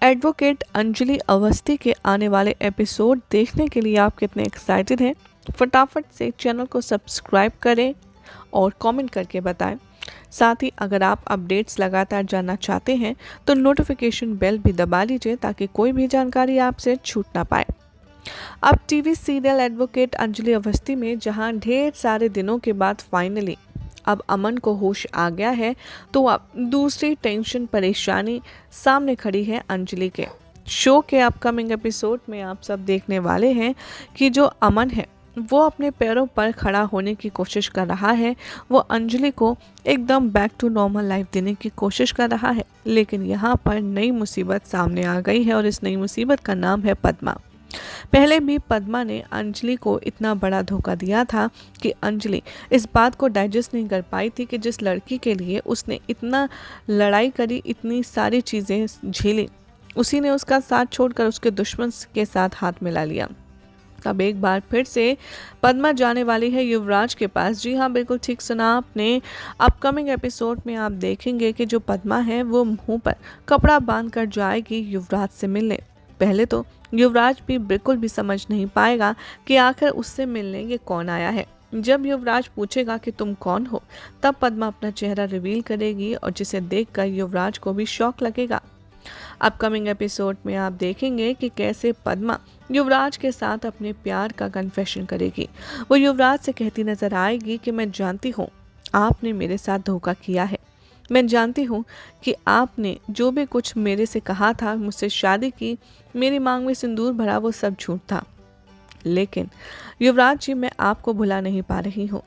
Advocate Anjali Awasthi के आने वाले एपिसोड देखने के लिए आप कितने एक्साइटेड हैं? फटाफट से चैनल को सब्सक्राइब करें और कमेंट करके बताएं। साथ ही अगर आप अपडेट्स लगातार जानना चाहते हैं तो नोटिफिकेशन बेल भी दबा लीजिए ताकि कोई भी जानकारी आपसे छूट ना पाए। अब TV serial advocate Anjali Awasthi में जहां ढेर सारे दिनों के बाद फाइनली अब अमन को होश आ गया है, तो अब दूसरी टेंशन परेशानी सामने खड़ी है अंजलि के। शो के अपकमिंग एपिसोड में आप सब देखने वाले हैं कि जो अमन है वो अपने पैरों पर खड़ा होने की कोशिश कर रहा है। वो अंजलि को एकदम बैक टू नॉर्मल लाइफ देने की कोशिश कर रहा है, लेकिन यहाँ पर नई मुसीबत सामने आ गई है और इस नई मुसीबत का नाम है पद्मा। पहले भी पद्मा ने अंजलि को इतना बड़ा धोखा दिया था कि अंजलि इस बात को डाइजेस्ट नहीं कर पाई थी कि जिस लड़की के लिए उसने इतना लड़ाई करी, इतनी सारी चीज़ें झेली, उसी ने उसका साथ छोड़कर उसके दुश्मन के साथ हाथ मिला लिया। अब एक बार फिर से पद्मा जाने वाली है युवराज के पास। जी हाँ, बिल्कुल ठीक सुना आपने। अपकमिंग एपिसोड में आप देखेंगे कि जो पद्मा है वो मुंह पर कपड़ा बांध कर जाएगी युवराज से मिलने। पहले तो युवराज भी बिल्कुल भी समझ नहीं पाएगा कि आखिर उससे मिलने ये कौन आया है। जब युवराज पूछेगा कि तुम कौन हो, तब पद्मा अपना चेहरा रिवील करेगी और जिसे देखकर युवराज को भी शॉक लगेगा। अपकमिंग एपिसोड में आप देखेंगे कि कैसे पद्मा युवराज के साथ अपने प्यार का कन्फेशन करेगी। वो युवराज से कहती नजर आएगी कि मैं जानती हूँ आपने मेरे साथ धोखा किया है, मैं जानती हूँ कि आपने जो भी कुछ मेरे से कहा था, मुझसे शादी की, मेरी मांग में सिंदूर भरा, वो सब झूठ था। लेकिन युवराज जी, मैं आपको भुला नहीं पा रही हूँ।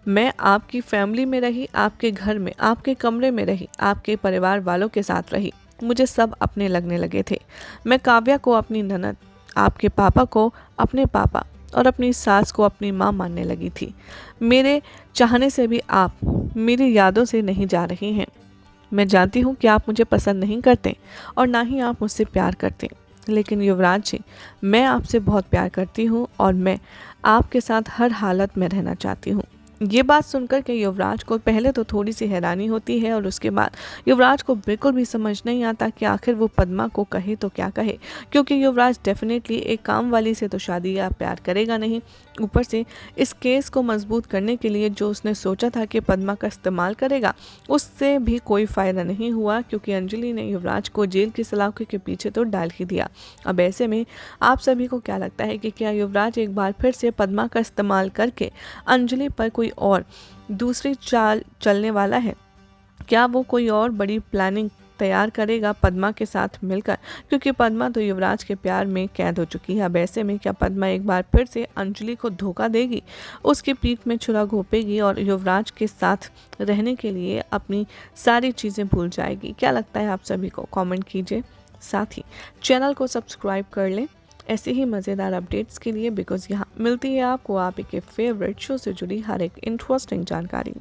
मैं आपकी फैमिली में रही, आपके घर में, आपके कमरे में रही, आपके परिवार वालों के साथ रही, मुझे सब अपने लगने लगे थे। मैं काव्या को अपनी ननद, आपके पापा को अपने पापा और अपनी सास को अपनी माँ मानने लगी थी। मेरे चाहने से भी आप मेरी यादों से नहीं जा रही हैं। मैं जानती हूँ कि आप मुझे पसंद नहीं करते और ना ही आप मुझसे प्यार करते, लेकिन युवराज जी, मैं आपसे बहुत प्यार करती हूँ और मैं आपके साथ हर हालत में रहना चाहती हूँ। ये बात सुनकर के युवराज को पहले तो थोड़ी सी हैरानी होती है और उसके बाद युवराज को बिल्कुल भी समझ नहीं आता कि आखिर वो पद्मा को कहे तो क्या कहे, क्योंकि युवराज डेफिनेटली एक काम वाली से तो शादी या प्यार करेगा नहीं। ऊपर से इस केस को मजबूत करने के लिए जो उसने सोचा था कि पद्मा का इस्तेमाल करेगा, उससे भी कोई फ़ायदा नहीं हुआ, क्योंकि अंजलि ने युवराज को जेल की सलाखों के पीछे तो डाल ही दिया। अब ऐसे में आप सभी को क्या लगता है कि क्या युवराज एक बार फिर से पद्मा का इस्तेमाल करके अंजलि पर कोई और दूसरी चाल चलने वाला है? क्या वो कोई और बड़ी प्लानिंग तैयार करेगा पद्मा के साथ मिलकर, क्योंकि पद्मा तो युवराज के प्यार में कैद हो चुकी है। अब ऐसे में क्या पद्मा एक बार फिर से अंजलि को धोखा देगी, उसकी पीठ में छुरा घोंपेगी और युवराज के साथ रहने के लिए अपनी सारी चीज़ें भूल जाएगी? क्या लगता है आप सभी को? कमेंट कीजिए। साथ ही चैनल को सब्सक्राइब कर लें ऐसे ही मज़ेदार अपडेट्स के लिए, बिकॉज यहाँ मिलती है आपको आप के फेवरेट शो से जुड़ी हर एक इंटरेस्टिंग जानकारी।